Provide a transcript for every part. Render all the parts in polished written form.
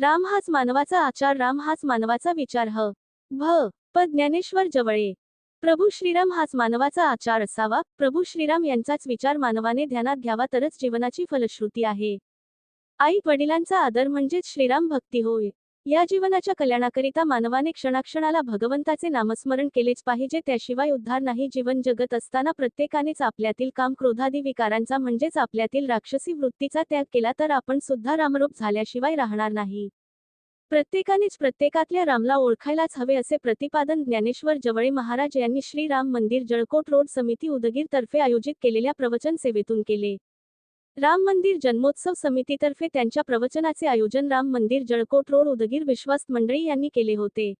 राम हाच मानवाचा आचार, राम हाच मानवाचा विचार. प ज्ञानेश्वर जवळे. प्रभू श्रीराम हाच मानवाचा आचार असावा. प्रभू श्रीराम यांचाच विचार मानवाने ध्यानात घ्यावा तरच जीवनाची फलश्रुती आहे. आई वडिलांचा आदर म्हणजेच श्रीराम भक्ती होय. या जीवनाच्या कल्याणाकरिता मानवाने क्षणाक्षणाला भगवंताचे नामस्मरण केलेच पाहिजे, त्याशिवाय उद्धार नाही. जीवन जगत असताना प्रत्येकानेच आपल्यातील काम क्रोधादी विकारांचा म्हणजेच आपल्यातील राक्षसी वृत्तीचा त्याग केला तर आपण सुद्धा रामरूप झाल्याशिवाय राहणार नाही. प्रत्येकानेच प्रत्येकातल्या रामला ओळखायलाच हवे असे प्रतिपादन ज्ञानेश्वर जवळे महाराज यांनी श्री राम मंदिर जळकोट रोड समिती उदगीर तर्फे आयोजित केलेल्या प्रवचन सेवेतून केले. राम मंदिर जन्मोत्सव समितीतर्फे त्यांच्या प्रवचनाचे आयोजन राम मंदिर जळकोट रोड उदगीर विश्वास्त मंडळी यांनी केले होते.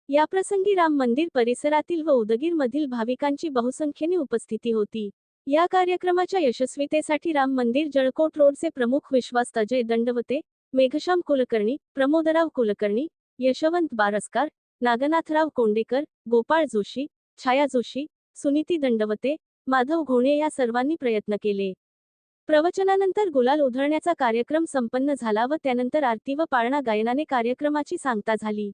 याप्रसंगी राम मंदिर परिसरातील व उदगीर मधील भाविकांची बहुसंख्येने उपस्थिती होती. या कार्यक्रमाच्या यशस्वीतेसाठी राम मंदिर जळकोट रोडचे प्रमुख विश्वास्त अजय दंडवते, मेघश्याम कुलकर्णी, प्रमोदराव कुलकर्णी, यशवंत बारसकार, नागनाथराव कोंडेकर, गोपाळ जोशी, छाया जोशी, सुनीती दंडवते, माधव घोणे या सर्वांनी प्रयत्न केले. प्रवचनानंतर गुलाल उधळण्याचा कार्यक्रम संपन्न झाला व त्यानंतर आरती व पाळणा गायनाने कार्यक्रमाची सांगता झाली.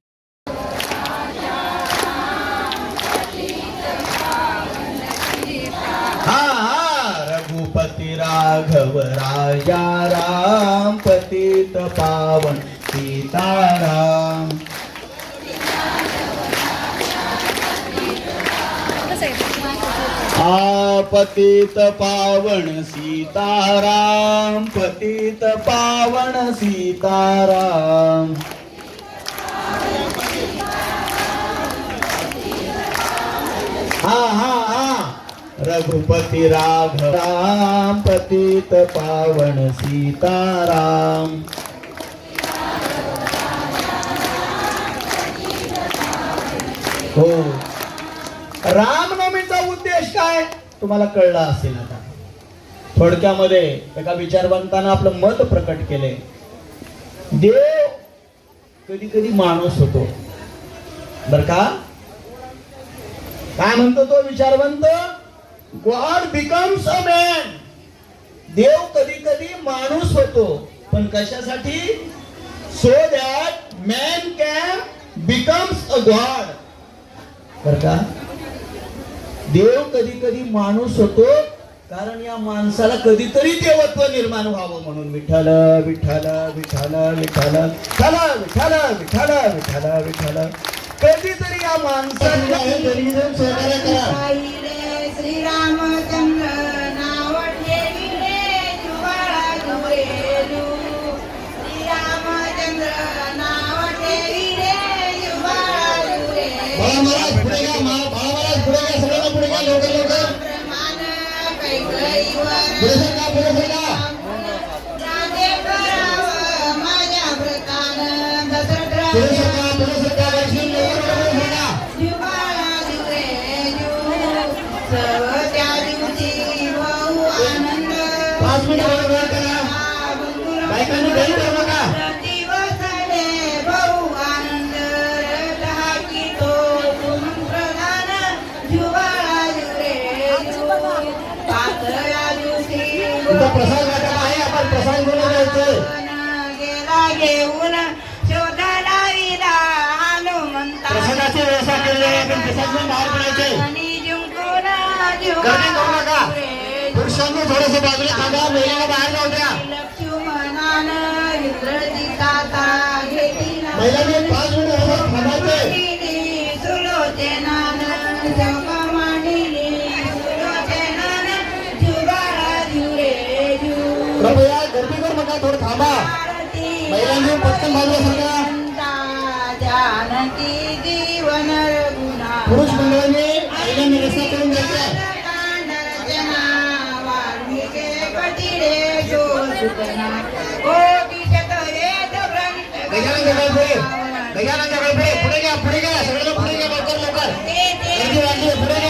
रघुपति राघव राजा राम पतित पावन सीताराम. पतित पावन सीताराम, पतित पावन सीताराम. रघुपति राघव राम पतित पावन सीताराम. हो, रामनवमीचा उद्देश काय तुम्हाला कळला असेल. आता थोडक्यामध्ये एका विचारवंतानं आपलं मत प्रकट केले. देव कधी कधी माणूस होतो बर का. काय म्हणतो तो विचारवंत? God becomes a man. देव कधी कधी माणूस होतो, पण कशासाठी? So that man can becomes a God. बर का. देव कधी कधी माणूस होतो कारण या माणसाला कधीतरी देवत्व निर्माण व्हावं म्हणून. विठ्ठल विठ्ठल विठ्ठल विठ्ठल विठ्ठल विठ्ठल विठ्ठल विठ्ठल. कधीतरी या माणसाला श्रीरामचंद्र नाव ठेविले जुवाळा जुवेलू. श्रीरामचंद्र नाव ठेविले जुवाळा जुवेलू. प्रमाण कैकईवर राजे करावं माझ्या व्रतानं. दशरथ प्रसाद वाटप आहे. आपण प्रसाद गेला घेऊन शोधायला विला हनुमंता. प्रसादाची व्यवस्था केलेली आहे. आपण प्रसाद घेऊन बाहेर पडायचे. गर्दी करू नका. पुरुषांनी थोडंसं बाजूला थांबा. महिलांना बाहेर जाऊ द्या. लक्ष्मणानं इंद्रजिता घेतला. महिलांनी 5 मिनिट थांबायचे. कृपया गर्दी करू नका. थोडं थांबा. महिलांनी पटकन बाजूला सरका. जानकी जीवन रघुना. पुरुष मंडळांनी महिलांनी रस्ता करून द्यायचा. पुढे घ्या, पुढे घ्या. सगळ्यांना पुढे घ्या. लवकर गर्दी वाढली. पुढे घ्या.